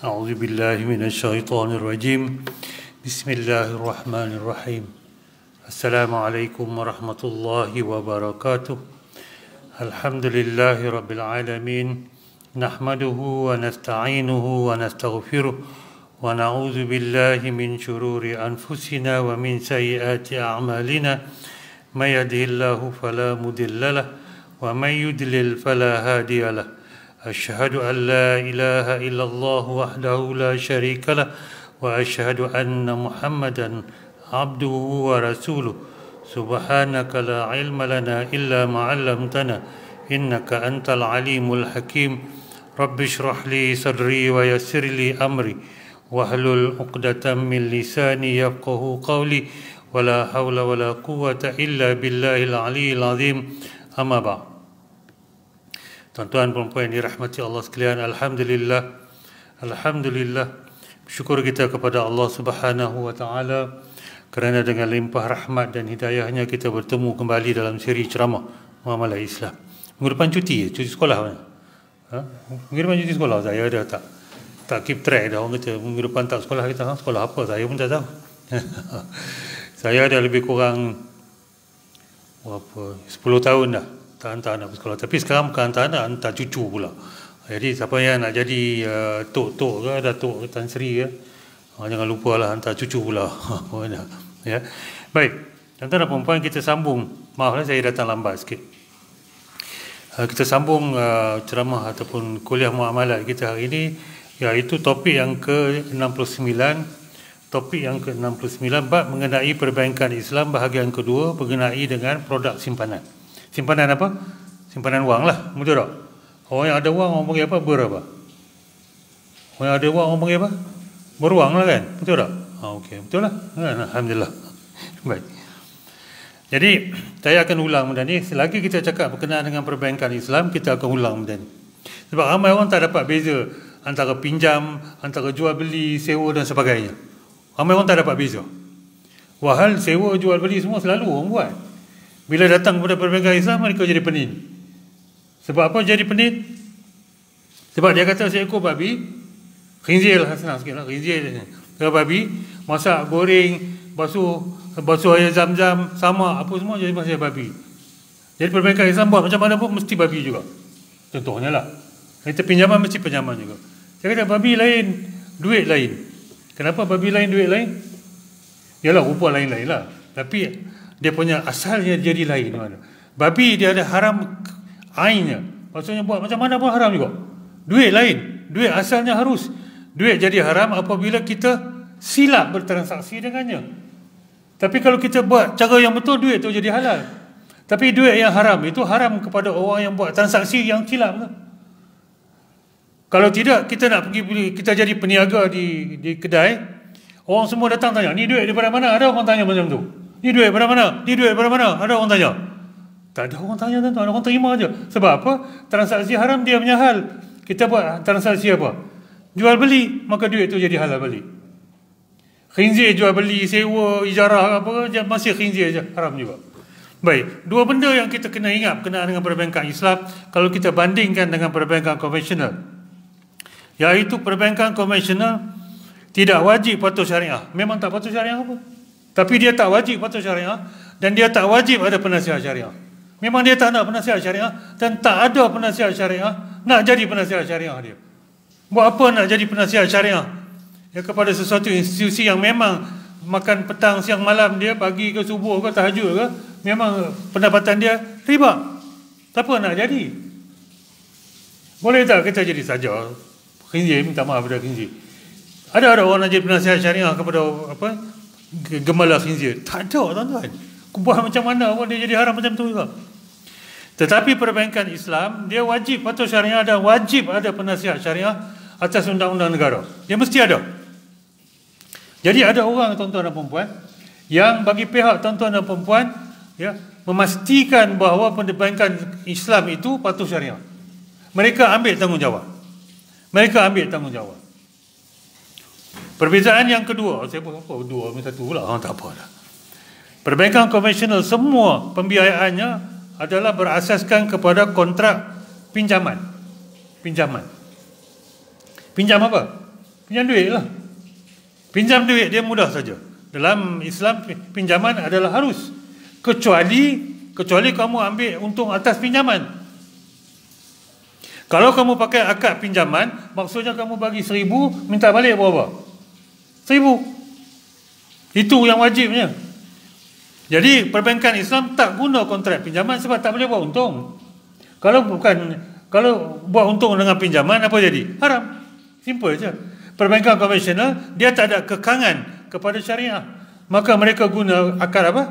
أعوذ بالله من الشيطان الرجيم بسم الله الرحمن الرحيم السلام عليكم ورحمة الله وبركاته الحمد لله رب العالمين نحمده ونستعينه ونستغفره ونعوذ بالله من شرور أنفسنا ومن سيئات أعمالنا من يهده الله فلا مضل له ومن يضلل فلا هادي له أشهد أن لا إله إلا الله وحده لا شريك له وأشهد أن محمدا عبده ورسوله سبحانك لا علم لنا إلا ما علمتنا إنك أنت العليم الحكيم رب اشرح لي صدري ويسر لي أمري واحلل عقدة من لساني يفقه قولي ولا حول ولا قوة إلا بالله العلي العظيم أما بعد. Tuan-tuan perempuan yang dirahmati Allah sekalian, Alhamdulillah, Alhamdulillah, bersyukur kita kepada Allah Subhanahu Wa Taala kerana dengan limpah rahmat dan hidayahnya kita bertemu kembali dalam siri ceramah Muamalah Islam. Minggu depan cuti sekolah mana? Minggu depan cuti sekolah, saya dah tak keep track dah. Orang kata minggu depan tak sekolah, kita sekolah apa, saya pun tak tahu. Saya dah lebih kurang 10 tahun dah tak hantar anak sekolah. Tapi sekarang bukan hantar anak, hantar cucu pula. Jadi siapa yang nak jadi tok-tok ke, datuk Tan Sri ke, jangan lupa lah hantar cucu pula. Ya. Baik, tuan-tuan dan perempuan, kita sambung. Maaflah saya datang lambat sikit. Kita sambung ceramah ataupun kuliah muamalat kita hari ini, iaitu topik yang ke-69. Topik yang ke-69, bab mengenai perbankan Islam, bahagian kedua, mengenai dengan produk simpanan. Simpanan apa? Simpanan wang lah, betul tak? Orang yang ada wang, orang panggil apa? Berapa? Orang yang ada wang, orang panggil apa? Berwang lah kan? Betul tak? Okey, betul lah. Alhamdulillah. Baik. Jadi, saya akan ulang benda ni. Selagi kita cakap berkenaan dengan perbankan Islam, kita akan ulang benda ni. Sebab ramai orang tak dapat beza antara pinjam, antara jual beli, sewa dan sebagainya. Ramai orang tak dapat beza. Wahal sewa, jual beli semua selalu orang buat. Bila datang kepada perbankan Islam, mereka jadi penin. Sebab apa jadi penin? Sebab dia kata seekor babi, khinzir lah, senang sikit lah, khinzir dia. Babi, masak, goreng, basuh air zam-zam, sama, apa semua jadi masih babi. Jadi perbankan Islam buat macam mana pun mesti babi juga. Contohnya lah. Kita pinjaman mesti pinjaman juga. Saya kata babi lain, duit lain. Kenapa babi lain, duit lain? Yalah, rupa lain-lain lah. Tapi dia punya asalnya jadi lain. Babi dia ada haram ainnya. Maksudnya buat macam mana pun haram juga. Duit lain. Duit asalnya harus. Duit jadi haram apabila kita silap bertransaksi dengannya. Tapi kalau kita buat cara yang betul, duit tu jadi halal. Tapi duit yang haram itu haram kepada orang yang buat transaksi yang silap. Kalau tidak, kita nak pergi beli, kita jadi peniaga di kedai, orang semua datang tanya, ni duit daripada mana? Ada orang tanya macam tu. Ni duit daripada mana? Ni duit daripada mana? Ada orang tanya. Tak ada orang tanya, tuan-tuan. Orang terima aja. Sebab apa? Transaksi haram dia punya hal. Kita buat transaksi apa? Jual beli, maka duit tu jadi halal balik. Khinzir jual beli, sewa, ijarah apa, masih khinzir je, haram juga. Baik, dua benda yang kita kena ingat berkenaan dengan perbankan Islam kalau kita bandingkan dengan perbankan konvensional. Iaitu perbankan konvensional tidak wajib patuh syariah. Memang tak patuh syariah apa? Tapi dia tak wajib patuh syariah dan dia tak wajib ada penasihat syariah. Memang dia tak nak penasihat syariah dan tak ada penasihat syariah nak jadi penasihat syariah dia. Buat apa nak jadi penasihat syariah? Ya, kepada sesuatu institusi yang memang makan petang, siang, malam dia, pagi ke subuh ke tahajud ke, memang pendapatan dia riba. Tak apa nak jadi. Boleh tak kita jadi saja khinzir, minta maaf pada khinzir. Ada orang nak jadi penasihat syariah kepada apa? Gembala khinzir. Tak ada, tuan-tuan. Buat macam mana pun dia jadi haram macam tu juga. Tetapi perbankan Islam, dia wajib patuh syariah dan wajib ada penasihat syariah atas undang-undang negara. Dia mesti ada. Jadi ada orang, tuan-tuan dan perempuan, yang bagi pihak tuan-tuan dan perempuan, ya, memastikan bahawa perbankan Islam itu patuh syariah. Mereka ambil tanggungjawab. Mereka ambil tanggungjawab. Perbezaan yang kedua, saya pun apa? Dua, satu pula. Tak apa dah. Perbankan konvensional semua pembiayaannya adalah berasaskan kepada kontrak pinjaman. Pinjam apa? Pinjam duit lah. Pinjam duit dia mudah saja. Dalam Islam pinjaman adalah harus. Kecuali kamu ambil untung atas pinjaman. Kalau kamu pakai akad pinjaman, maksudnya kamu bagi 1,000, minta balik berapa? 1,000. Itu yang wajibnya. Jadi perbankan Islam tak guna kontrak pinjaman sebab tak boleh buat untung. Kalau buat untung dengan pinjaman, apa jadi? Haram. Simple je. Perbankan konvensional dia tak ada kekangan kepada syariah. Maka mereka guna akad apa?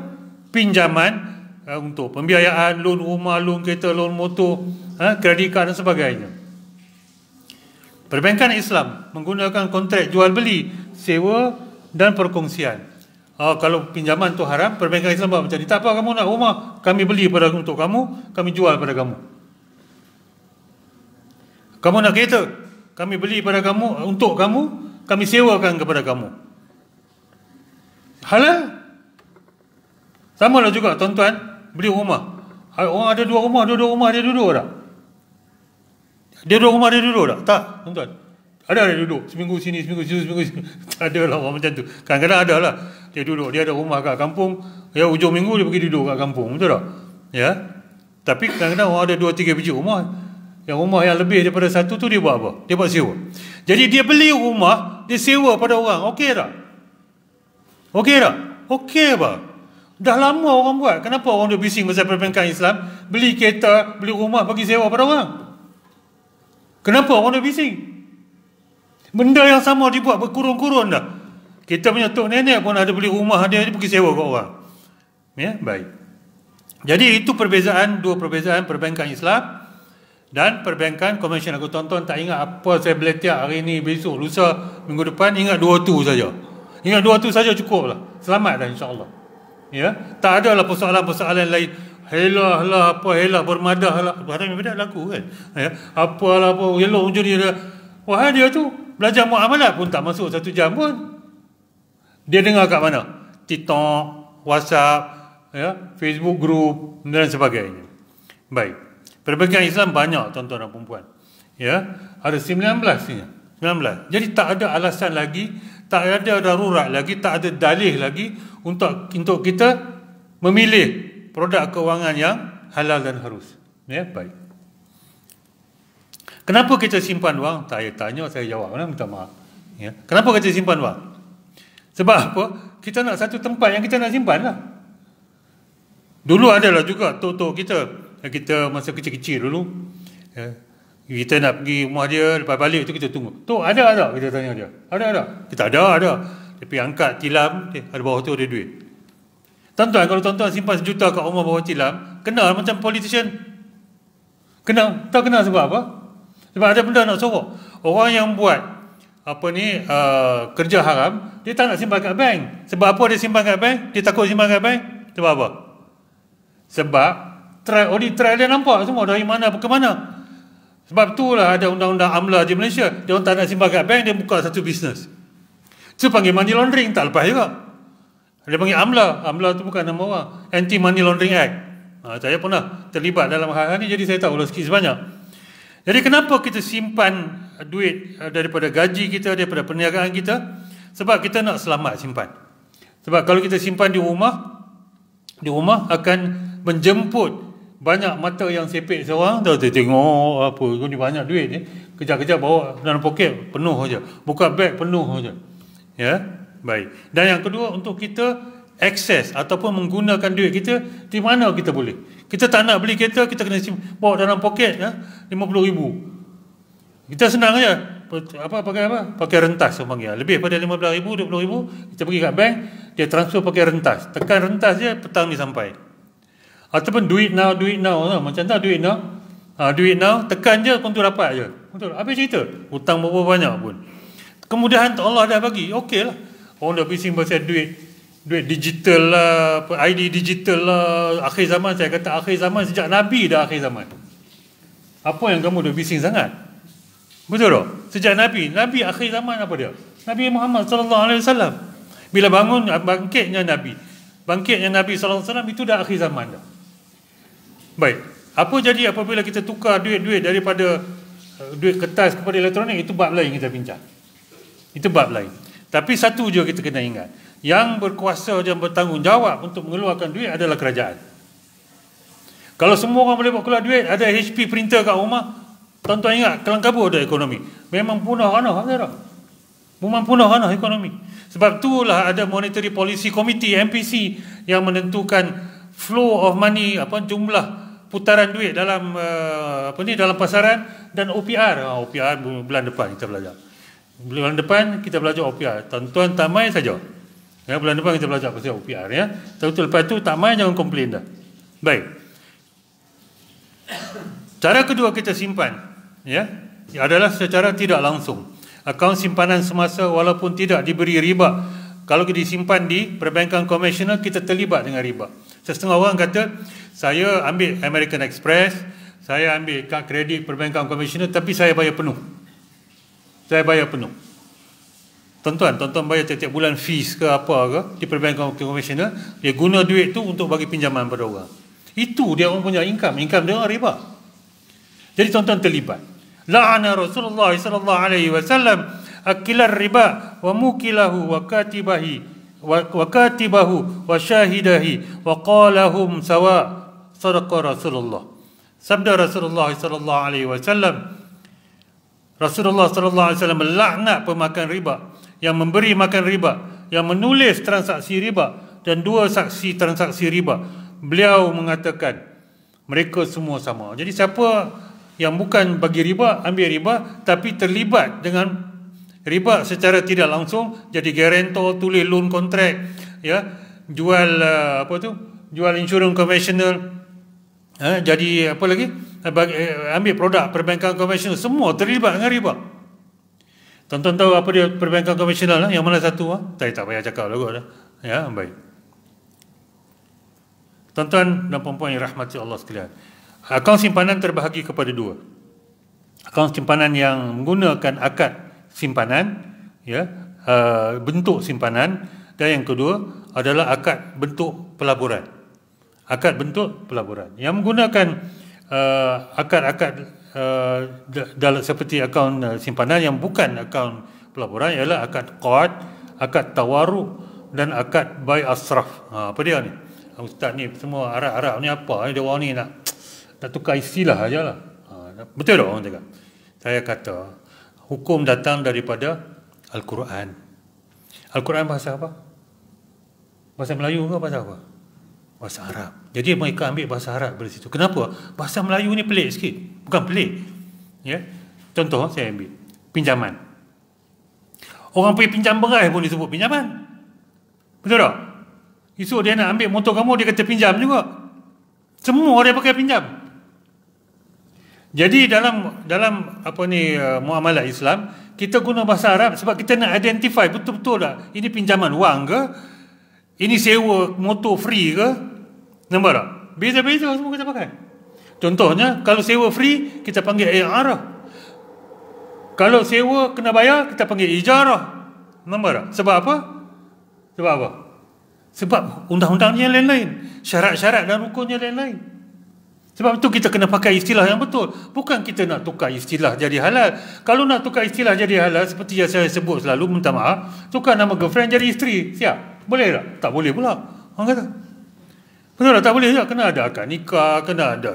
Pinjaman untuk pembiayaan, loan rumah, loan kereta, loan motor, kredit kad dan sebagainya. Perbankan Islam menggunakan kontrak jual beli, sewa dan perkongsian. Kalau pinjaman tu haram, perbankan Islam buat macam ni. Tak apa, kamu nak rumah, kami beli untuk kamu, kami jual pada kamu. Kamu nak kereta, kami beli pada kamu, untuk kamu, kami sewakan kepada kamu. Halal. Sama lah juga tuan-tuan, beli rumah. Orang ada 2 rumah, dua-dua rumah dia duduk tak? Dia 2 rumah dia duduk tak? Tak, tuan-tuan. Ada duduk, seminggu sini, seminggu sini. Tak ada lah orang macam tu. Kadang-kadang ada lah. Dia duduk, dia ada rumah kat kampung, ya ujung minggu dia pergi duduk kat kampung, betul tak? Ya. Tapi kadang-kadang orang ada 2-3 biji rumah. Yang rumah yang lebih daripada 1 tu dia buat apa? Dia buat sewa. Jadi dia beli rumah, dia sewa pada orang. Okey tak? Okey tak? Okey apa? Dah lama orang buat. Kenapa orang dia bising pasal perbankan Islam? Beli kereta, beli rumah, bagi sewa pada orang. Kenapa orang dia bising? Benda yang sama dibuat berkurun-kurun dah. Kita punya tok nenek pun ada beli rumah dia pergi sewa kat orang. Ya, baik. Jadi itu dua perbezaan perbankan Islam dan perbankan konvensional. Aku tonton tak ingat apa saya beletiak hari ni, besok, lusa, minggu depan, ingat 2 tu saja. Ingat 2 tu saja cukup lah. Selamat dah insya-Allah. Ya, tak ada lah persoalan-persoalan lain. Helah lah, apa helah bermadah lah. Barang beda laku kan. Ya, apalah apa helah ujung dia. Wah, dia tu belajar muamalat pun tak masuk 1 jam pun. Dia dengar kat mana? TikTok, WhatsApp, ya, Facebook group dan sebagainya. Baik. Perbankan Islam banyak tuan-tuan dan puan-puan. Ya, ada 19 ni. 19. Jadi tak ada alasan lagi, tak ada darurat lagi, tak ada dalih lagi untuk kita memilih produk kewangan yang halal dan harus. Ya, baik. Kenapa kita simpan wang? Saya tanya, saya jawab. Minta maaf. Ya. Kenapa kita simpan wang? Sebab apa? Kita nak satu tempat yang kita nak simpan lah. Dulu adalah juga tok-tok kita masa kecil-kecil dulu. Ya. Kita nak pergi rumah dia, lepas balik tu kita tunggu. Tok, ada tak? Kita tanya dia. Ada. Kita ada. Tapi angkat tilam, ada bawah tu ada duit. Tuan-tuan, kalau tuan-tuan simpan 1 juta kat rumah bawah tilam, kenal macam politician. Kenal. Tak kenal sebab apa? Sebab ada benda nak sorok. Orang yang buat kerja haram, dia tak nak simpan kat bank. Sebab apa dia simpan kat bank? Dia takut simpan kat bank. Sebab apa? Sebab audit trail dia nampak semua dari mana ke mana. Sebab itulah ada undang-undang AMLA di Malaysia. Dia orang tak nak simpan kat bank, dia buka satu bisnes. Itu panggil money laundering, tak lepas juga. Dia panggil AMLA. AMLA tu bukan nama orang. Anti Money Laundering Act. Saya pernah terlibat dalam hal ni, jadi saya tahu sikit sebanyak. Jadi kenapa kita simpan duit daripada gaji kita, daripada perniagaan kita? Sebab kita nak selamat simpan. Sebab kalau kita simpan di rumah akan menjemput banyak mata yang sepek seorang. Dia tengok apa, ni banyak duit ni. Kejap-kejap bawa dalam poket, penuh saja. Buka beg, penuh saja. Ya, baik. Dan yang kedua, untuk kita akses ataupun menggunakan duit kita di mana kita boleh. Kita tak nak beli kereta, kita kena bawa dalam poket, RM50,000. Kita senang aja. Pakai apa? Pakai rentas orang panggil. Lebih pada RM15,000, RM20,000, kita pergi kat bank, dia transfer pakai rentas. Tekan rentas je, petang ni sampai. Ataupun duit now, macam tak duit now. Duit now, tekan je, kontu dapat je. Betul. Habis cerita. Hutang berapa banyak pun. Kemudahan Allah dah bagi. Okey lah. Orang dah bising pasal duit digital lah, ID digital lah, akhir zaman. Saya kata akhir zaman sejak Nabi dah akhir zaman. Apa yang kamu dah bising sangat? Betul tak? Sejak Nabi akhir zaman apa dia? Nabi Muhammad SAW. Bila bangkitnya Nabi SAW, itu dah akhir zaman dah. Baik. Apa jadi apabila kita tukar duit-duit daripada duit kertas kepada elektronik? Itu bab lain kita bincang. Itu bab lain. Tapi satu je kita kena ingat, yang berkuasa dan bertanggungjawab untuk mengeluarkan duit adalah kerajaan. Kalau semua orang boleh buat keluar duit, ada HP printer kat rumah, tuan-tuan ingat, kelang kabut ada ekonomi. Memang punah hanah, memang punah hanah ekonomi. Sebab itulah ada Monetary Policy Committee, MPC, yang menentukan flow of money, jumlah putaran duit dalam dalam pasaran, dan OPR. OPR bulan depan kita belajar. Bulan depan kita belajar OPR. Tuan-tuan tak main saja. Ya, bulan depan kita belajar pasal OPR ya. Lepas tu tak main, jangan komplain dah. Baik. Cara kedua kita simpan ya adalah secara tidak langsung. Akaun simpanan semasa walaupun tidak diberi riba, kalau kita disimpan di perbankan konvensional, kita terlibat dengan riba. Setengah orang kata, saya ambil American Express, saya ambil kad kredit perbankan konvensional, tapi saya bayar penuh. Saya bayar penuh. Tuan-tuan bayar tiap-tiap bulan fees ke apa ke di perbankan konvensional, dia guna duit tu untuk bagi pinjaman pada orang. Itu dia orang punya income dia orang riba. Jadi tuan-tuan terlibat. La'ana Rasulullah sallallahu alaihi wasallam akilar riba wa mukilahu wa katibahu wa syahidahi wa qalahum sawa. Sadaqa Rasulullah. Sabda Rasulullah sallallahu alaihi wasallam, Rasulullah sallallahu alaihi wasallam melaknat pemakan riba, yang memberi makan riba, yang menulis transaksi riba, dan dua saksi transaksi riba. Beliau mengatakan mereka semua sama. Jadi siapa yang bukan bagi riba, ambil riba, tapi terlibat dengan riba secara tidak langsung, jadi guarantor, tulis loan contract, ya, jual jual insurans konvensional, jadi apa lagi, ambil produk perbankan konvensional, semua terlibat dengan riba. Tuan-tuan tahu apa dia perbankan konvensional yang mana satu? Saya tak payah cakap lah dah. Ya, baik. Tuan-tuan dan puan-puan yang rahmati Allah sekalian, akaun simpanan terbahagi kepada dua. Akaun simpanan yang menggunakan akad simpanan, ya, bentuk simpanan, dan yang kedua adalah akad bentuk pelaburan. Akad bentuk pelaburan yang menggunakan akad-akad seperti akaun simpanan yang bukan akaun pelaburan ialah akad qard, akad tawarruk, dan akad bai asraf. Apa dia ni? Ustaz ni semua Arab-Arab ni apa? Dia orang ni nak tukar istilah ajalah. Betul tak orang cakap? Saya kata hukum datang daripada Al-Quran. Al-Quran bahasa apa? Bahasa Melayu ke bahasa apa? Bahasa Arab. Jadi mereka ambil bahasa Arab dari situ. Kenapa? Bahasa Melayu ni pelik sikit. Bukan pelik. Ya. Contoh saya ambil pinjaman. Orang pergi pinjam beras pun disebut pinjaman. Betul tak? Esok dia nak ambil motor kamu, dia kata pinjam juga. Semua dia pakai pinjam. Jadi dalam muamalah Islam, kita guna bahasa Arab sebab kita nak identify betul-betul tak ini pinjaman wang ke, ini sewa motor free ke. Nampak tak? Beza-beza semua kita pakai. Contohnya, kalau sewa free, kita panggil i'arah. Kalau sewa kena bayar, kita panggil ijarah. Nampak tak? Sebab apa? Sebab apa? Sebab undang-undangnya lain-lain, syarat-syarat dan rukunnya lain-lain. Sebab itu kita kena pakai istilah yang betul. Bukan kita nak tukar istilah jadi halal. Kalau nak tukar istilah jadi halal, seperti yang saya sebut selalu, minta maaf, tukar nama girlfriend jadi isteri. Siap? Boleh tak? Tak boleh pula. Orang kata. Betul tak? Tak boleh tak? Kena ada akad nikah, kena ada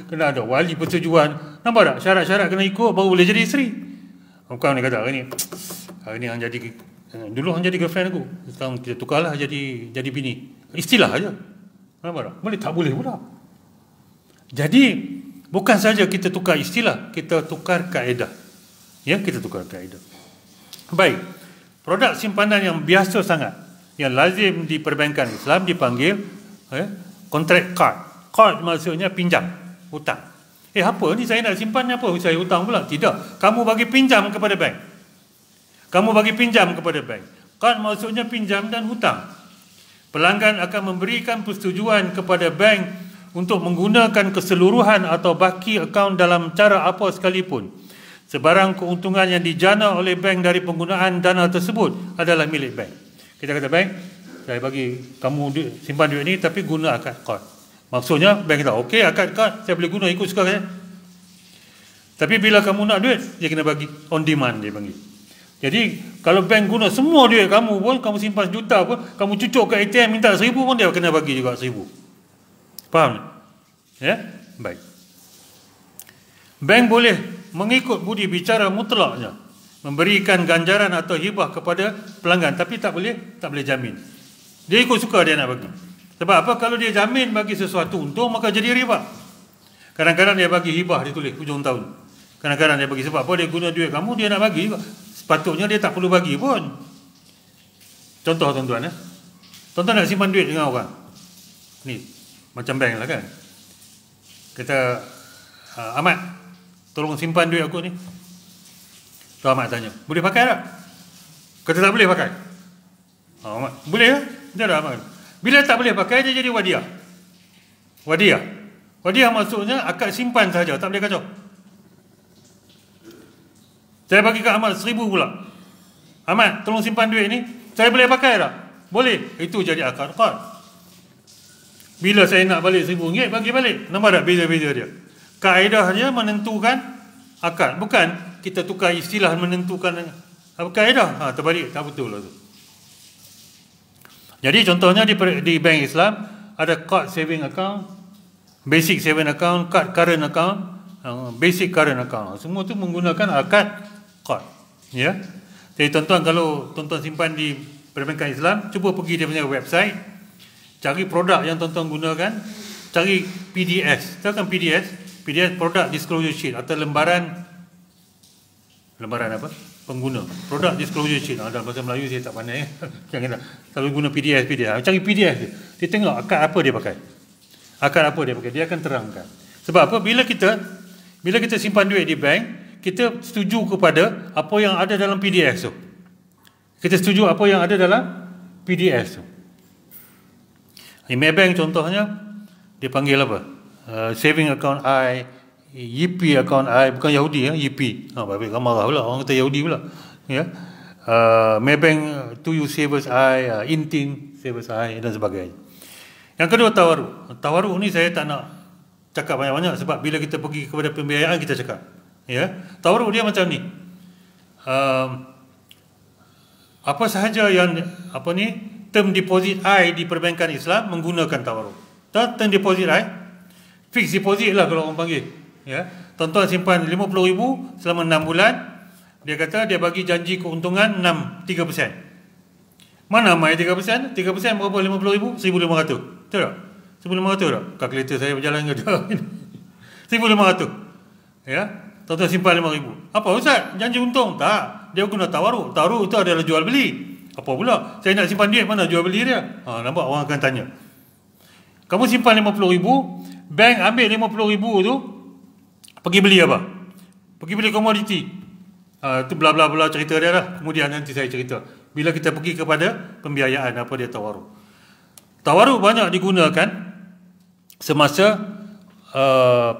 kena ada wali persetujuan. Nampak tak? Syarat-syarat kena ikut baru boleh jadi isteri. Bukan dia kata, hari ni yang jadi, dulu yang jadi girlfriend aku, sekarang kita tukarlah jadi bini. Istilah aja. Nampak tak? Boleh tak? Boleh pula. Jadi bukan saja kita tukar istilah, kita tukar kaedah. Ya, kita tukar kaedah. Baik. Produk simpanan yang biasa sangat, yang lazim di perbankan Islam dipanggil contract card. Card maksudnya pinjam, hutang. Apa ni, saya nak simpan apa? Saya hutang pula. Tidak. Kamu bagi pinjam kepada bank. Kamu bagi pinjam kepada bank. Card maksudnya pinjam dan hutang. Pelanggan akan memberikan persetujuan kepada bank untuk menggunakan keseluruhan atau baki akaun dalam cara apa sekalipun. Sebarang keuntungan yang dijana oleh bank dari penggunaan dana tersebut adalah milik bank. Kita kata bank, saya bagi kamu simpan duit ni tapi guna akad kad. Maksudnya bank kata, okey akad kad saya boleh guna ikut suka saya. Tapi bila kamu nak duit, dia kena bagi on demand, dia panggil. Jadi kalau bank guna semua duit kamu pun, kamu simpan juta pun, kamu cucuk ke ATM minta 1,000 pun dia kena bagi juga 1,000. Faham tak? Ya? Baik. Bank boleh mengikut budi bicara mutlaknya, memberikan ganjaran atau hibah kepada pelanggan, tapi tak boleh jamin. Dia ikut suka dia nak bagi. Sebab apa? Kalau dia jamin bagi sesuatu untung, maka jadi riba. Kadang-kadang dia bagi hibah, dia tulis hujung tahun. Kadang-kadang dia bagi, sebab apa? Dia guna duit kamu, dia nak bagi juga. Sepatutnya dia tak perlu bagi pun. Contoh tuan-tuan, tuan-tuan nak simpan duit dengan orang ni, macam bank lah kan. Kata, Ahmad, tolong simpan duit aku ni. Tuan Ahmad tanya, boleh pakai tak? Kata tak boleh pakai. Ahmad, boleh lah. Dia dah Ahmad. Bila tak boleh pakai, dia jadi wadiah. Wadiah maksudnya akad simpan saja, tak boleh kacau. Saya bagi kat Ahmad 1,000 pula. Ahmad, tolong simpan duit ni. Saya boleh pakai tak? Boleh. Itu jadi akad. Bila saya nak balik RM1,000, bagi balik. Nampak tak beza-beza dia? Kaedahnya menentukan akad. Bukan kita tukar istilah menentukan kaedah. Terbalik. Tak betul lah tu. Jadi contohnya di bank Islam, ada card saving account, basic saving account, card current account, basic current account. Semua tu menggunakan akad card. Ya. Jadi tuan-tuan, kalau tuan-tuan simpan di perbankan Islam, cuba pergi dia punya website, cari produk yang tuan-tuan gunakan, cari PDS. Tahu kan PDS? PDS Product Disclosure Sheet atau lembaran apa? Pengguna. Product Disclosure Sheet. Dalam bahasa Melayu saya tak pandai. Jangan selalu guna PDS. Cari PDS dia. Dia tengok akad apa dia pakai. Dia akan terangkan. Sebab apa? Bila kita simpan duit di bank, kita setuju kepada apa yang ada dalam PDS tu. Kita setuju apa yang ada dalam PDS tu. Maybank contohnya, dia panggil apa? Saving account I, YP account I, bukan Yahudi ya, YP. Baik marah pula, orang kata Yahudi pula. Ya. Maybank To You Savers I, Intin Savers I dan sebagainya. Yang kedua, tawaruh. Tawaruh ni saya tak nak cakap banyak-banyak sebab bila kita pergi kepada pembiayaan kita cakap. Ya, tawaruh dia macam ni. Apa sahaja yang term deposit I di perbankan Islam menggunakan tawaruh. Term deposit I, fixed deposit lah kalau orang panggil. Ya, tuan-tuan simpan 50,000 selama 6 bulan. Dia kata dia bagi janji keuntungan 3%. Mana mai 3%? 3% berapa 50,000? 1,500. Betul tak? 1,500 tak? Kalkulator saya berjalan ke tak? 1,500. Ya. Tuan-tuan simpan 5,000. Apa Ustaz? Janji untung? Tak. Dia guna tawaruh. Tawaruh itu adalah jual beli. Apa pula? Saya nak simpan duit, mana jual beli dia? Nampak orang akan tanya. Kamu simpan 50,000, bank ambil 50,000 tu, pergi beli apa? Pergi beli komoditi. Itu bla bla bla cerita dia lah. Kemudian nanti saya cerita. Bila kita pergi kepada pembiayaan, apa dia tawaruh. Tawaruh banyak digunakan semasa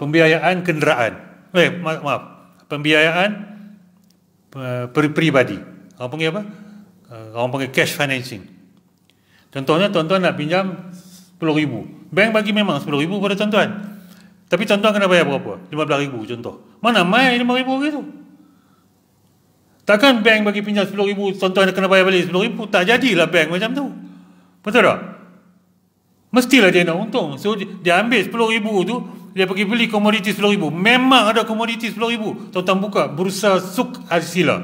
pembiayaan kenderaan. Pembiayaan peribadi. Orang panggil apa? Orang panggil cash financing. Contohnya tuan-tuan nak pinjam 10,000. Bank bagi memang 10,000 pada tuan-tuan. Tapi tuan-tuan kena bayar berapa? 15,000 contoh. Mana mai 5,000 gitu? Takkan bank bagi pinjam 10,000, tuan-tuan kena bayar balik 10,000? Tak jadilah bank macam tu. Betul tak? Mestilah dia nak untung. So dia ambil 10,000 tu, dia pergi beli komoditi 10,000. Memang ada komoditi 10,000. Tuan-tuan buka Bursa Suk Arsila.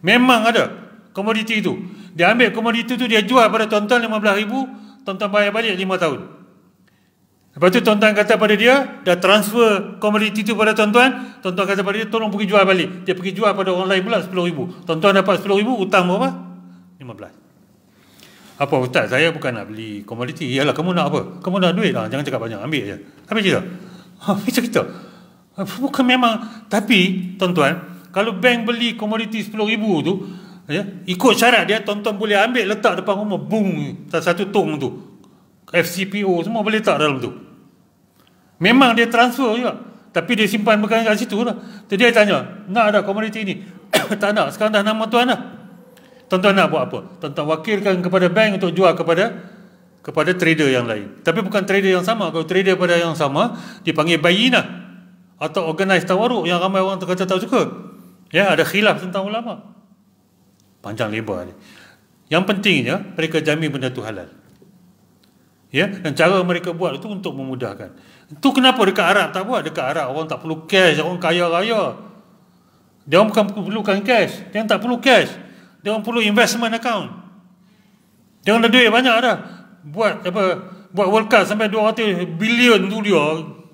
Memang ada komoditi itu. Dia ambil komoditi itu, dia jual pada tuan-tuan 15,000, tuan-tuan bayar balik 5 tahun. Lepas tu tuan-tuan kata pada dia, dah transfer komoditi itu pada tuan-tuan, tuan-tuan kata pada dia, tolong pergi jual balik. Dia pergi jual pada orang lain pula 10,000. Tuan-tuan dapat 10,000, hutang berapa? 15. Apa Ustaz, saya bukan nak beli komoditi. Yalah, kamu nak apa? Kamu nak duit? Jangan cakap banyak, ambil je. Habis cerita. Habis cerita. Bukan memang. Tapi tuan-tuan, kalau bank beli komoditi 10,000 tu, ya, ikut syarat dia, tuan-tuan boleh ambil, letak depan rumah, boom, satu tong tu, FCPO semua boleh letak dalam tu. Memang dia transfer juga, tapi dia simpan bukan kat situ lah. Jadi dia tanya, nak ada komoditi ni? Tak nak, sekarang dah nama tuan lah. Tuan-tuan nak buat apa? Tuan-tuan wakilkan kepada bank untuk jual kepada trader yang lain. Tapi bukan trader yang sama. Kalau trader pada yang sama, dipanggil bayinah atau organize tawaruk, yang ramai orang kata tak suka. Ya, ada khilaf tentang ulama. panjang lebar ni. Yang pentingnya mereka jamin benda tu halal. Ya, dan cara mereka buat itu untuk memudahkan. Itu kenapa dekat Arab tak buat? Dekat Arab orang tak perlu cash, orang kaya raya. Dia orang bukan perlukan cash, dia orang tak perlu cash. Dia orang perlu investment account. Dia orang ada duit banyak dah. Buat apa? Buat World Cup sampai 200 bilion tu dia,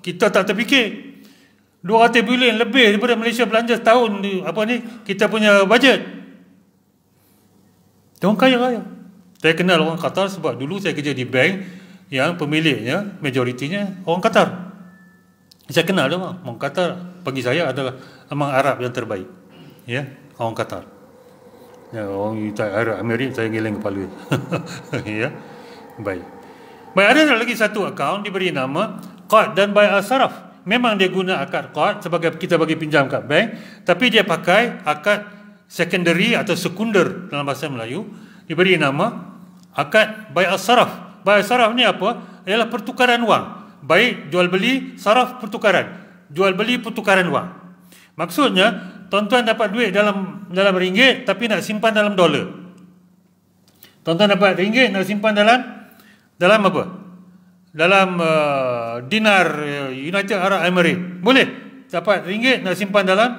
kita tak terfikir. 200 bilion lebih daripada Malaysia belanja setahun kita punya bajet. Dia orang kaya raya. Saya kenal orang Qatar sebab dulu saya kerja di bank yang pemiliknya, majoritinya orang Qatar. Saya kenal dia orang Qatar. Bagi saya adalah memang Arab yang terbaik. Ya, orang Qatar. Ya, orang Arab Amerik saya geleng kepala. Ya. Baik. Baik, ada lagi satu akaun diberi nama Qad dan Bai' Al-Saraf. Memang dia guna akad Qad sebagai kita bagi pinjam kat bank, tapi dia pakai akad secondary atau sekunder dalam bahasa Melayu, diberi nama akad Bai' Al-Saraf. Bai' Al-Saraf ni apa? Ialah pertukaran wang. Baik jual beli, saraf pertukaran. Jual beli pertukaran wang. Maksudnya, tuan-tuan dapat duit dalam ringgit tapi nak simpan dalam dolar. Tuan-tuan dapat ringgit nak simpan dalam apa? Dalam dinar United Arab Emirates. Boleh. Dapat ringgit nak simpan dalam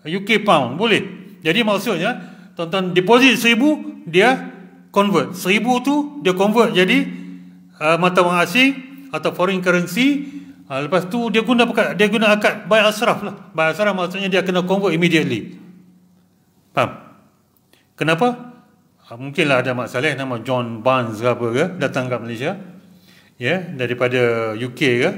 UK pound. Boleh. Jadi maksudnya, tuan-tuan deposit 1,000, dia convert. 1,000 tu dia convert jadi mata wang asing atau foreign currency. Lepas tu dia guna akad Bai' Al-Saraf lah. Bai' Al-Saraf maksudnya dia kena convert immediately. Faham? Kenapa? Mungkinlah ada Mak Saleh nama John Barnes ke apa ke datang kat Malaysia, ya, daripada UK ke.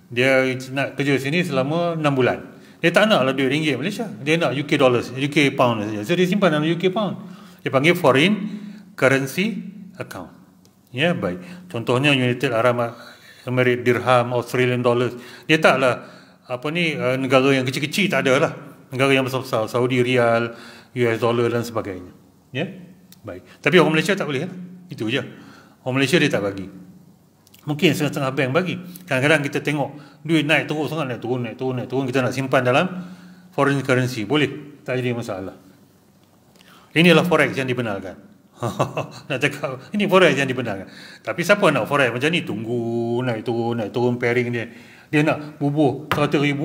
Dia nak kerja sini selama 6 bulan. Dia tak nak lah duit ringgit Malaysia, dia nak UK dollars, UK pound saja. So dia simpan dalam UK pound. Dia panggil foreign currency account. Ya, baik. Contohnya United Arab Emirates dirham, Australian dollars. Dia taklah negara yang kecil-kecil, tak ada lah. Negara yang besar-besar, Saudi Rial, US dollar dan sebagainya. Ya. Baik. Tapi orang Malaysia tak boleh lah. Itu je. Orang Malaysia dia tak bagi. Mungkin setengah-setengah bank bagi. Kadang-kadang kita tengok duit naik terus sangat, naik turun, kita nak simpan dalam foreign currency. Boleh. Tak jadi masalah. Inilah forex yang dibenarkan. Nak cakap ini forex yang dibenarkan. Tapi siapa nak forex macam ni? Tunggu naik turun pairing dia. Dia nak bubuh 100,000,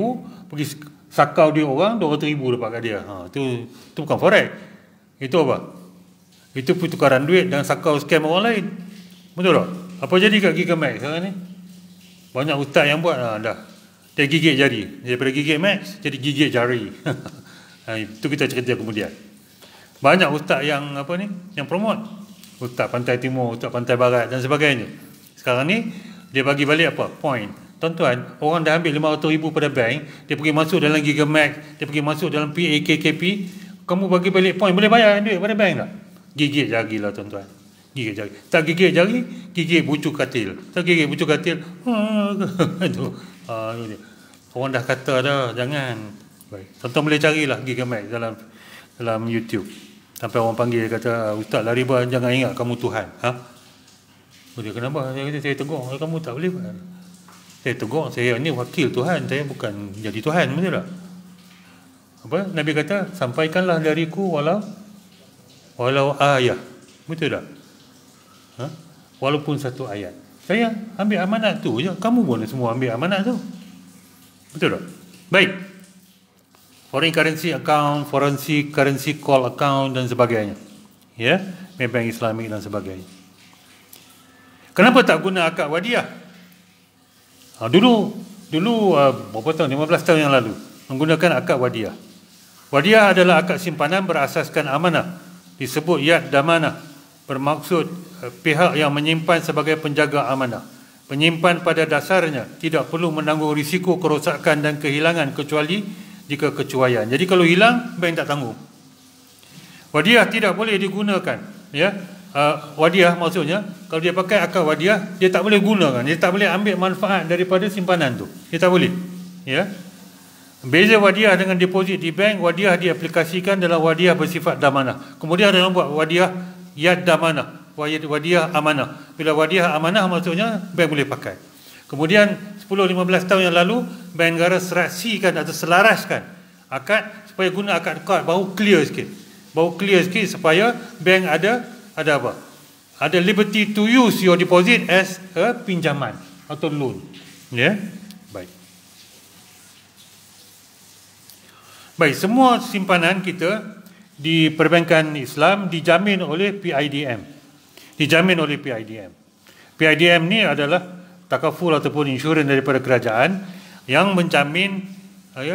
pergi sakau dia orang 200,000 dapat kat dia. Itu bukan forex. Itu apa? Itu pertukaran duit dan sakau scam orang lain. Betul tak? Apa jadi kat Gigamax sekarang ni? Banyak ustaz yang buat dah. Dia gigit jari. Daripada gigit Max jadi gigit jari. Itu kita cerita kemudian. Banyak ustaz yang yang promote. Ustaz Pantai Timur, ustaz Pantai Barat dan sebagainya. Sekarang ni dia bagi balik apa? Point. Tuan-tuan, orang dah ambil 500,000 pada bank, dia pergi masuk dalam Gigamax, dia pergi masuk dalam PAKKP, kamu bagi balik point, boleh bayar duit pada bank tak? Gigit jari lah tuan-tuan. Gigit jari. Tak gigit jari, gigit bucu katil. Tak gigit bucu katil. Itu. Orang dah kata dah, jangan. Baik. Tuan-tuan boleh carilah Gigamax dalam YouTube. Sampai orang panggil kata, Ustaz Lariban jangan ingat kamu Tuhan. Dia kenapa? Saya kata, saya tegur. Kamu tak boleh buat. Saya tegur, saya ni wakil Tuhan. Saya bukan jadi Tuhan. Betul tak? Apa? Nabi kata, sampaikanlah dariku walau ayat. Betul tak? Walaupun satu ayat. Saya ambil amanat tu je. Kamu pun semua ambil amanat tu. Betul tak? Baik. Foreign currency account, forensic currency call account dan sebagainya. Ya, Maybank Islamic dan sebagainya. Kenapa tak guna akad wadiah? Dulu berapa tahun? 15 tahun yang lalu menggunakan akad wadiah. Wadiah adalah akad simpanan berasaskan amanah. Disebut yad damanah, bermaksud pihak yang menyimpan sebagai penjaga amanah. Penyimpan pada dasarnya tidak perlu menanggung risiko kerosakan dan kehilangan kecuali jika kecuaian. Jadi kalau hilang, bank tak tanggung. Wadiah tidak boleh digunakan. Ya, wadiah maksudnya kalau dia pakai akad wadiah, dia tak boleh gunakan, dia tak boleh ambil manfaat daripada simpanan tu. Dia tak boleh. Ya. Beza wadiah dengan deposit di bank, wadiah diaplikasikan dalam wadiah bersifat damanah. Kemudian ada orang buat wadiah yad damanah, wadiah amanah. Bila wadiah amanah maksudnya bank boleh pakai. Kemudian 10-15 tahun yang lalu bank negara serasikan atau selaraskan akad supaya guna akad Qad baru clear sikit. baru clear sikit supaya bank ada apa? Ada liberty to use your deposit as a pinjaman atau loan. Ya. Baik. Baik, semua simpanan kita di perbankan Islam dijamin oleh PIDM. Dijamin oleh PIDM. PIDM ni adalah takaful ataupun insurans daripada kerajaan yang menjamin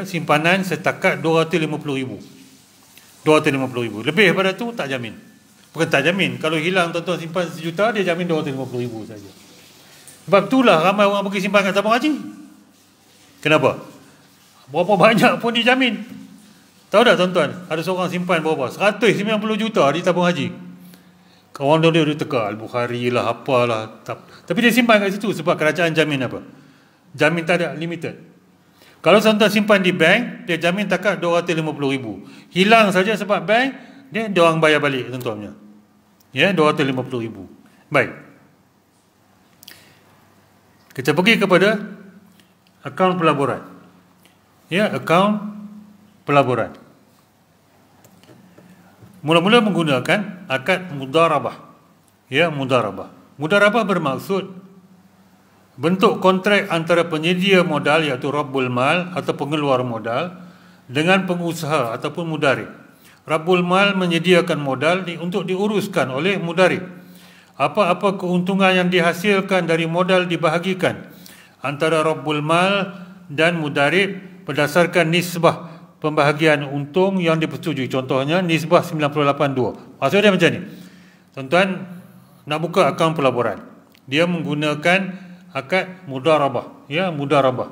simpanan setakat 250,000. 250,000. Lebih daripada tu tak jamin. Bukan tak jamin. Kalau hilang tuan-tuan simpan 1 juta, dia jamin 250,000 saja. Sebab itulah ramai orang pergi simpan kat tabung haji. Kenapa? Berapa banyak pun dijamin. Tahu tak tuan-tuan? Ada seorang simpan berapa? 190 juta di tabung haji. Kawan dia teka Al-Bukhari lah, apalah. Tapi dia simpan kat situ sebab kerajaan jamin apa? Jamin tak ada limited. Kalau tuan-tuan simpan di bank, dia jamin takat 250,000. Hilang saja sebab bank, dia orang bayar balik tuan-tuannya. Ya, 250,000. Baik. Kita pergi kepada akaun pelaburan. Ya, akaun pelaburan. Mula-mula menggunakan akad mudarabah. Ya, mudarabah. Mudarabah bermaksud bentuk kontrak antara penyedia modal iaitu Rabbul Mal atau pengeluar modal dengan pengusaha ataupun mudarib. Rabbul Mal menyediakan modal untuk diuruskan oleh mudarib. Apa-apa keuntungan yang dihasilkan dari modal dibahagikan antara Rabbul Mal dan mudarib berdasarkan nisbah pembahagian untung yang dipersetujui. Contohnya nisbah 98-2. Maksudnya macam ni. Tuan-tuan nak buka akaun pelaburan, dia menggunakan akad mudarabah. Ya, mudarabah.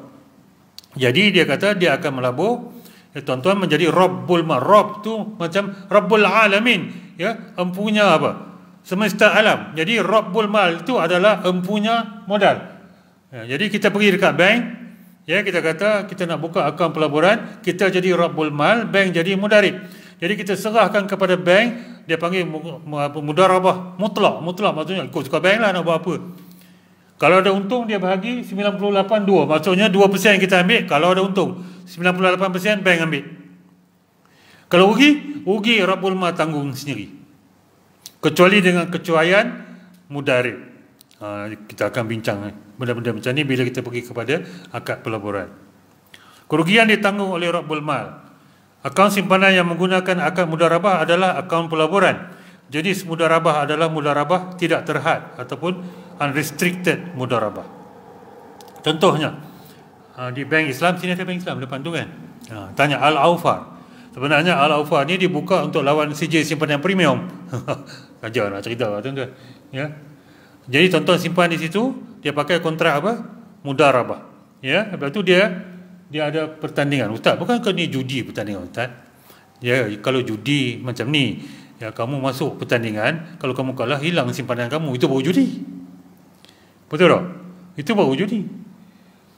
Jadi dia kata dia akan melabur, tuan-tuan menjadi Rabbul Mal. Rabb tu macam Rabbul Alamin, ya, empunya apa? Semesta alam. Jadi Rabbul Mal itu adalah empunya modal. Ya, jadi kita pergi dekat bank, ya, kita kata kita nak buka akaun pelaburan, kita jadi Rabbul Mal, bank jadi mudarib. Jadi kita serahkan kepada bank, dia panggil mudarabah mutlak. Mutlak maksudnya ikut suka bank lah nak buat apa. Kalau ada untung dia bahagi 98-2. Maksudnya 2% kita ambil kalau ada untung. 98% bank ambil. Kalau rugi Rabbul Mal tanggung sendiri. Kecuali dengan kecuaian mudarib. Kita akan bincang benda-benda macam ni bila kita pergi kepada akad pelaburan. Kerugian ditanggung oleh Rabbul Mal. Akaun simpanan yang menggunakan akad mudarabah adalah akaun pelaburan. Jenis mudarabah adalah mudarabah tidak terhad ataupun unrestricted mudarabah. Contohnya di bank Islam, sini ada bank Islam depan tu kan. Tanya Al-Awfar. Sebenarnya Al-Awfar ni dibuka untuk lawan CJ simpanan premium. Saja nak cerita tuan-tuan. Ya. Jadi tuan-tuan simpan di situ, dia pakai kontrak apa? Mudarabah. Ya, lepas tu dia ada pertandingan. Ustaz, bukankah ni judi pertandingan Ustaz? Ya, kalau judi macam ni, ya kamu masuk pertandingan, kalau kamu kalah hilang simpanan kamu, itu baru judi. Betul tak? Itu baru judi.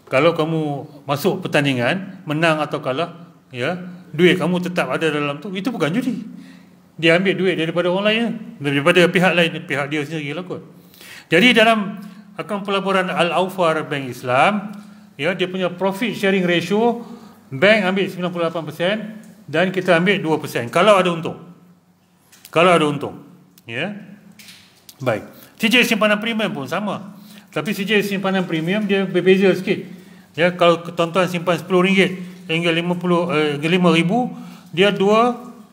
Kalau kamu masuk pertandingan, menang atau kalah, ya, duit kamu tetap ada dalam tu, itu bukan judi. Dia ambil duit daripada orang lain, daripada pihak lain, pihak dia sendiri lah kot. Jadi dalam akaun pelaburan Al-Awfar Bank Islam, ya, dia punya profit sharing ratio, bank ambil 98% dan kita ambil 2% kalau ada untung. Kalau ada untung, ya. Baik. CJ simpanan premium pun sama. Tapi CJ simpanan premium dia berbeza sikit. Ya, kalau tuan-tuan simpan RM10 hingga RM5,000, dia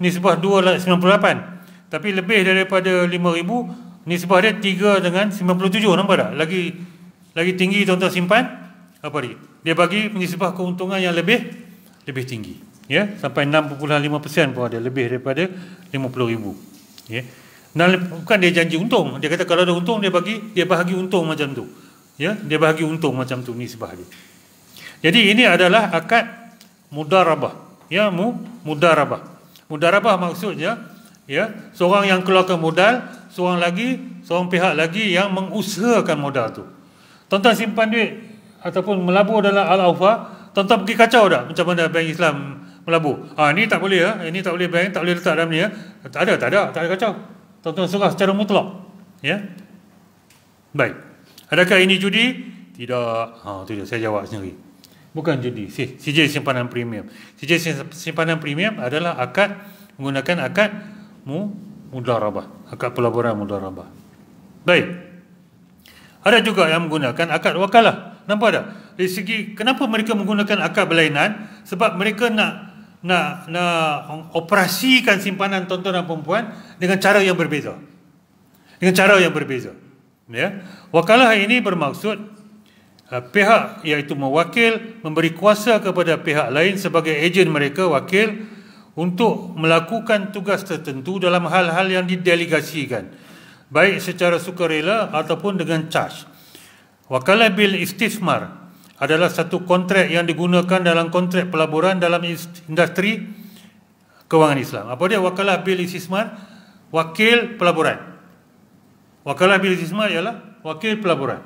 nisbah 2,98. Tapi lebih daripada 5,000, nisbah dia 3 dengan 97. Nampak tak? Lagi tinggi tuan-tuan simpan, apa dia? Dia bagi nisbah keuntungan yang lebih tinggi. Ya, sampai 6.5% pun ada, lebih daripada 50,000. Ya. Dan bukan dia janji untung. Dia kata kalau ada untung dia bahagi untung macam tu. Ya, dia bahagi untung macam tu nisbah dia. Jadi ini adalah akad mudarabah. Ya, mudarabah. Mudarabah maksudnya, ya, seorang yang keluarkan modal, seorang pihak lagi yang mengusahakan modal tu. Tuan-tuan simpan duit ataupun melabur dalam Al-Awfar, tuan-tuan pergi kacau tak macam mana bank Islam melabur? Ni tak boleh ya, ini tak boleh bank, tak boleh letak dalam ni ya. Tak ada kacau. Tuan-tuan serah secara mutlak. Ya. Baik. Adakah ini judi? Tidak. Tu dia, saya jawab sendiri. Bukan judi. CJ simpanan premium. CJ simpanan premium adalah menggunakan akad mudarabah, akad pelaburan mudarabah. Baik. Ada juga yang menggunakan akad wakalah. Nampak tak? Dari segi kenapa mereka menggunakan akad berlainan? Sebab mereka nak operasikan simpanan tuan-tuan dan perempuan dengan cara yang berbeza. Dengan cara yang berbeza. Ya. Wakalah ini bermaksud pihak iaitu mewakil memberi kuasa kepada pihak lain sebagai ejen mereka, wakil, untuk melakukan tugas tertentu dalam hal-hal yang didelegasikan, baik secara sukarela ataupun dengan cas. Wakalah bil istismar adalah satu kontrak yang digunakan dalam kontrak pelaburan dalam industri kewangan Islam. Apa dia wakalah bil istismar? Wakil pelaburan. Wakalah bil istismar ialah wakil pelaburan.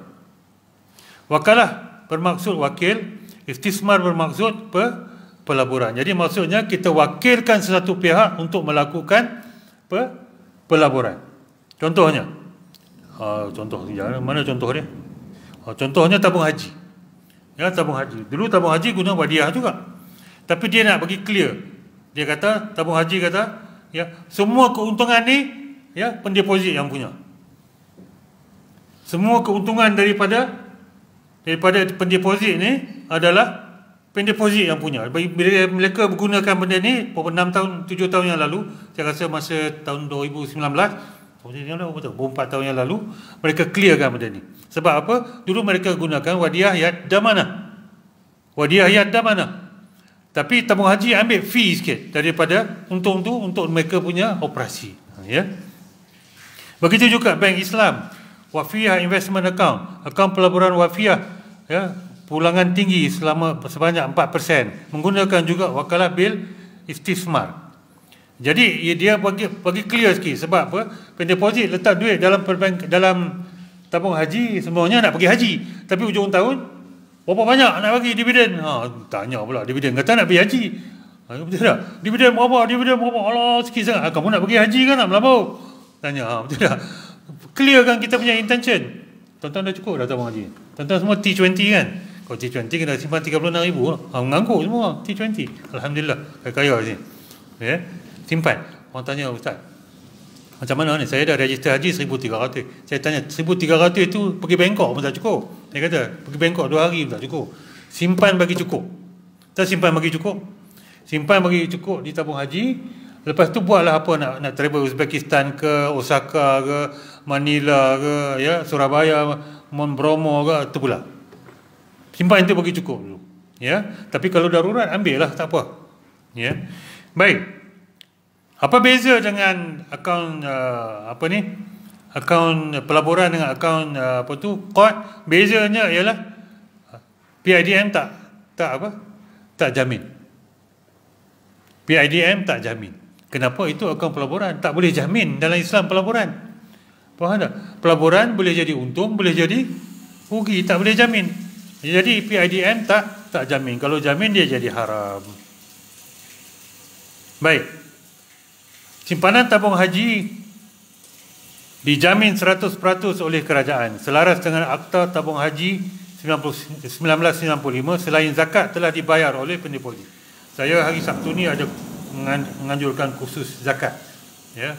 Wakalah bermaksud wakil, istismar bermaksud pelaburan. Jadi maksudnya kita wakilkan sesuatu pihak untuk melakukan pelaburan. Contohnya, mana contoh dia? Contohnya tabung haji. Ya, tabung haji. Dulu tabung haji guna wadiah juga. Tapi dia nak bagi clear. Dia kata, tabung haji kata, ya, semua keuntungan ni, ya, pendeposit yang punya. Semua keuntungan daripada pendeposit ni adalah pendeposit yang punya. Bila mereka menggunakan benda ni 6 tahun, 7 tahun yang lalu, saya rasa masa tahun 2019, 4 tahun yang lalu, mereka clearkan benda ni. Sebab apa? Dulu mereka gunakan wadiah yad damanah. Wadiah yad damanah. Tapi tabung haji ambil fee sikit daripada untung tu untuk mereka punya operasi. Ya. Begitu juga bank Islam, Wafiyah Investment Account, akaun pelaburan Wafiyah, ya, pulangan tinggi sebanyak 4%, menggunakan juga wakalah bil istismar. Jadi dia bagi clear sikit. Sebab apa? Pendeposit letak duit dalam tabung haji, semuanya nak pergi haji, tapi hujung tahun berapa banyak nak bagi dividen? Tanya pula dividen, kata nak pergi haji. Betul tak? Dividen berapa? Alah, sikit sangat. Kamu nak pergi haji kan, nak melampau? Tanya, betul tak? Clearkan kita punya intention. Tuan-tuan dah cukup dah tabung haji. Tuan-tuan semua T20 kan? Kalau T20 kena simpan 36,000 lah. Mengangguk semua T20. Alhamdulillah, kaya sini. Ya, simpan. Orang tanya, Ustaz, macam mana ni? Saya dah register haji 1,300. Saya tanya, 1,300 tu pergi Bangkok pun tak cukup. Dia kata, pergi Bangkok 2 hari pun tak cukup. Simpan bagi cukup. Tak simpan bagi cukup. Simpan bagi cukup di tabung haji. Lepas tu buatlah apa nak travel Uzbekistan ke, Osaka ke, Manila ke, ya, Surabaya, Bromo ke, tu pula. Simpan itu bagi cukup dulu. Ya. Tapi kalau darurat, ambil lah, tak apa. Ya. Baik. Apa beza dengan akaun akaun pelaburan dengan akaun qad? Bezanya ialah PIDM tak jamin. PIDM tak jamin. Kenapa? Itu akaun pelaburan, tak boleh jamin dalam Islam pelaburan. Faham tak? Pelaburan boleh jadi untung, boleh jadi rugi, tak boleh jamin. Jadi PIDM tak jamin. Kalau jamin dia jadi haram. Baik. Simpanan tabung haji dijamin 100% oleh kerajaan selaras dengan Akta Tabung Haji 1995 selain zakat telah dibayar oleh pendeposit. Saya hari Sabtu ni ada menganjurkan kursus zakat. Ya.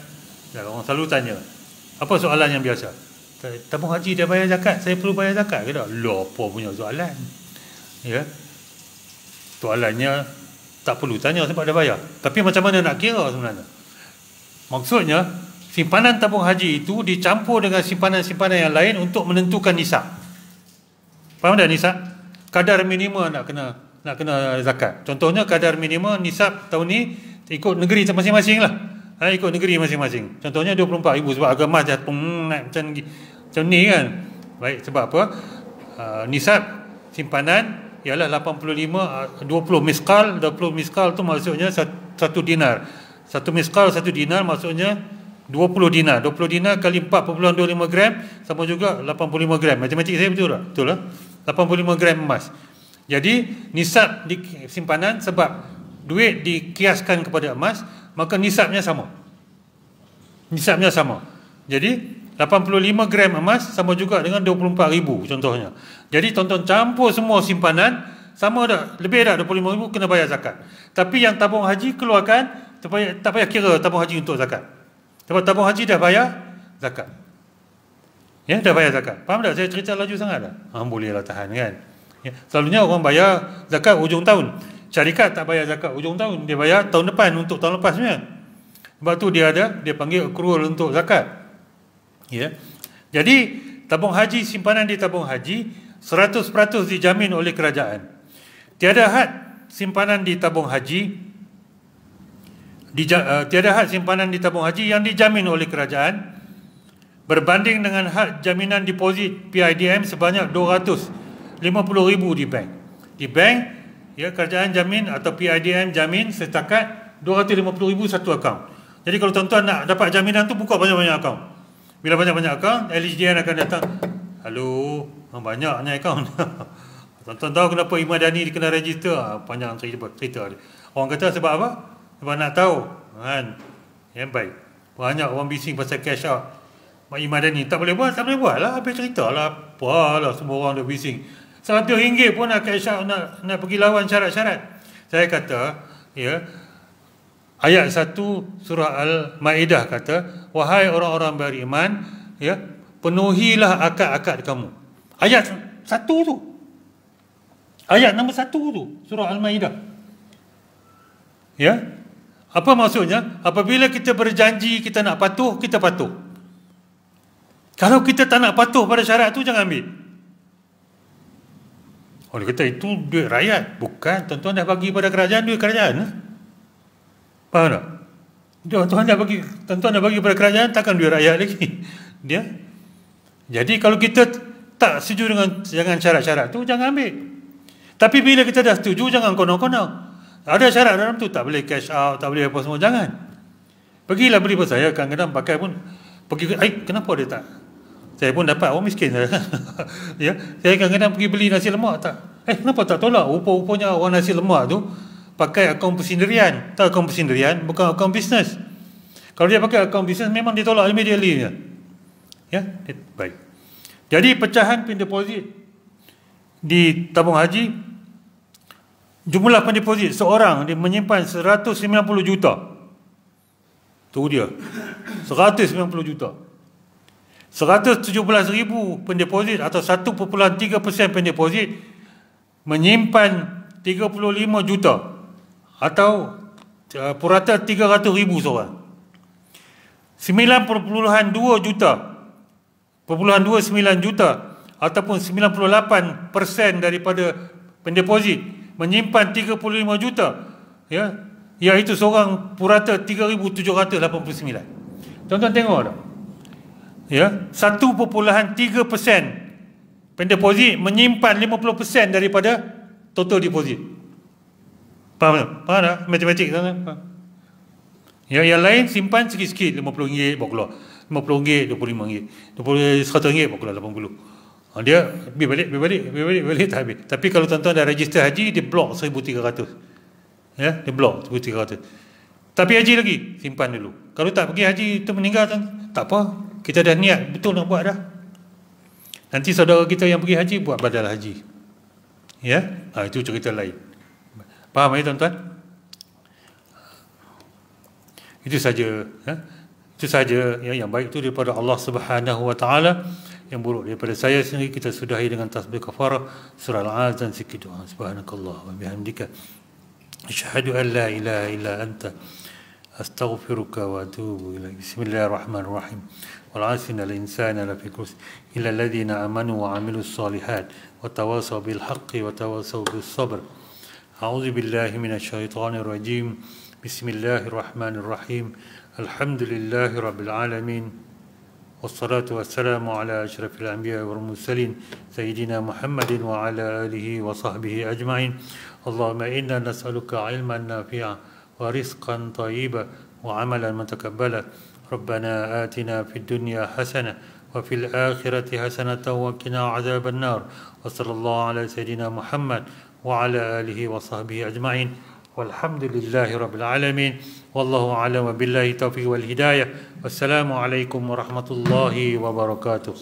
Orang selalu tanya, apa soalan yang biasa? Tabung haji dia bayar zakat, saya perlu bayar zakat ke tak? Loh, apa punya soalan? Ya. Soalannya tak perlu tanya sebab dia bayar. Tapi macam mana nak kira sebenarnya? Maksudnya, simpanan tabung haji itu dicampur dengan simpanan-simpanan yang lain untuk menentukan nisab. Faham tak nisab? Kadar minimum nak kena zakat. Contohnya kadar minimum nisab tahun ni ikut negeri masing-masing lah. Ikut negeri masing-masing. Contohnya 24,000 sebab harga emas jatuh naik macam ni kan. Baik, sebab apa? Nisab simpanan ialah 85 20 miskal. 20 miskal tu maksudnya 1 dinar. 1 miskal 1 dinar maksudnya 20 dinar. 20 dinar kali 4.25 gram sama juga 85 gram. Matematik saya betul tak? Betul lah. 85 gram emas. Jadi nisab di simpanan sebab duit dikiaskan kepada emas, maka nisabnya sama. Nisabnya sama. Jadi 85 gram emas sama juga dengan 24,000 contohnya. Jadi tonton campur semua simpanan sama dah, lebih dah 25,000 kena bayar zakat. Tapi yang tabung haji keluarkan tak payah kira tabung haji untuk zakat. Sebab tabung haji dah bayar zakat. Ya, dah bayar zakat. Faham tak? Saya cerita laju sangat tak? Bolehlah tahan kan. Ya, selalunya orang bayar zakat hujung tahun. Syarikat tak bayar zakat hujung tahun, dia bayar tahun depan untuk tahun lepasnya. Sebab tu dia panggil accrual untuk zakat. Ya. Jadi tabung haji, simpanan di tabung haji 100% dijamin oleh kerajaan. Tiada had simpanan di tabung haji tiada had simpanan di tabung haji yang dijamin oleh kerajaan berbanding dengan had jaminan deposit PIDM sebanyak 250,000 di bank. Di bank, ya, kerajaan jamin atau PIDM jamin setakat 250,000 satu akaun. Jadi kalau tuan-tuan nak dapat jaminan tu, buka banyak-banyak akaun. Bila banyak-banyak akaun, LHDN akan datang, halo, banyaknya akaun. Tuan-tuan tahu kenapa Imadani kena register? Panjang cerita dia. Orang kata sebab apa? Sebab nak tahu kan. Yang baik. Banyak orang bising pasal cash out. Mak Imadani tak boleh buat lah. Habis cerita lah. Apalah semua orang dah bising. RM100 pun nak cash out, nak pergi lawan syarat-syarat. Saya kata, ya, ayat 1 surah Al-Ma'idah kata, wahai orang-orang beriman, ya, penuhilah akad-akad kamu. Ayat 1 tu. Ayat nombor 1 tu, surah Al-Ma'idah. Ya. Apa maksudnya? Apabila kita berjanji kita nak patuh, kita patuh. Kalau kita tak nak patuh pada syarat tu, jangan ambil. Orang kata itu duit rakyat. Bukan, tuan-tuan dah bagi pada kerajaan, duit kerajaan. Faham tak? Tuan-tuan dah bagi pada kerajaan, takkan duit rakyat lagi. Dia. Jadi kalau kita tak setuju dengan syarat-syarat tu, jangan ambil. Tapi bila kita dah setuju, jangan konon-konon. Ada syarat dalam tu, tak boleh cash out, tak boleh apa semua, jangan. Pergilah beli pasal saya, kadang-kadang pakai pun pergi, kenapa dia tak? Saya pun dapat, orang miskin saya. Ya, saya kadang-kadang pergi beli nasi lemak tak. Kenapa tak tolak? Rupa-rupanya orang nasi lemak tu pakai akaun persendirian. Tak akaun persendirian, bukan akaun bisnes. Kalau dia pakai akaun bisnes, memang dia tolak immediately. Ya, baik. Jadi pecahan pin deposit di tabung haji, jumlah pendeposit seorang dia menyimpan 190 juta. Tu dia. 190 juta. 117,000 pendeposit atau 1.3% pendeposit menyimpan 35 juta atau purata 300,000 seorang. 9.2 juta 0.29 juta ataupun 98% daripada pendeposit menyimpan 35 juta, ya, iaitu seorang purata 3,789. Tuan-tuan tengok tak? Ya, 1.3% pendeposit menyimpan 50% daripada total deposit. Faham tak? Faham tak? Matematik tak? Ya, yang lain simpan sikit-sikit, RM50 bawa keluar, RM50, RM25, RM100 bawa keluar 80. Dia balik tak habis. Tapi kalau tuan-tuan dah register haji, dia blok 1,300. Ya, dia blok 1,300. Tapi haji lagi, simpan dulu. Kalau tak pergi haji itu meninggal, tak apa. Kita dah niat betul nak buat dah. Nanti saudara kita yang pergi haji buat badal haji. Ya, itu cerita lain. Faham ya tuan-tuan? Itu saja. Itu saja, ya, yang baik itu daripada Allah Subhanahu Wa Taala. Yang buruk daripada saya sendiri kita sudahi dengan tasbih kafarah surah Al-'Az dan sikit doa. Subhanakallah wa bihamdika asyhadu an la ilaha illa anta astaghfiruka wa atubu ilaik. Bismillahirrahmanirrahim. Wal 'asri innal insana lafi khusr illa alladhina amanu wa 'amilus solihat wa tawasaw bil haqqi wa tawasaw bis sabr. A'udzu billahi minasy syaithanir rajim. Bismillahirrahmanirrahim. Alhamdulillahi rabbil alamin. والصلاة والسلام على أشرف الأنبياء والمرسلين سيدنا محمد وعلى آله وصحبه أجمعين. اللهم إنا نسألك علما نافعا ورزقا طيبا وعملا متقبلا. ربنا آتنا في الدنيا حسنة وفي الآخرة حسنة وقنا عذاب النار. وصلى الله على سيدنا محمد وعلى آله وصحبه أجمعين. والحمد لله رب العالمين. والله أعلم بالله التوفيق والهداية. والسلام عليكم ورحمة الله وبركاته.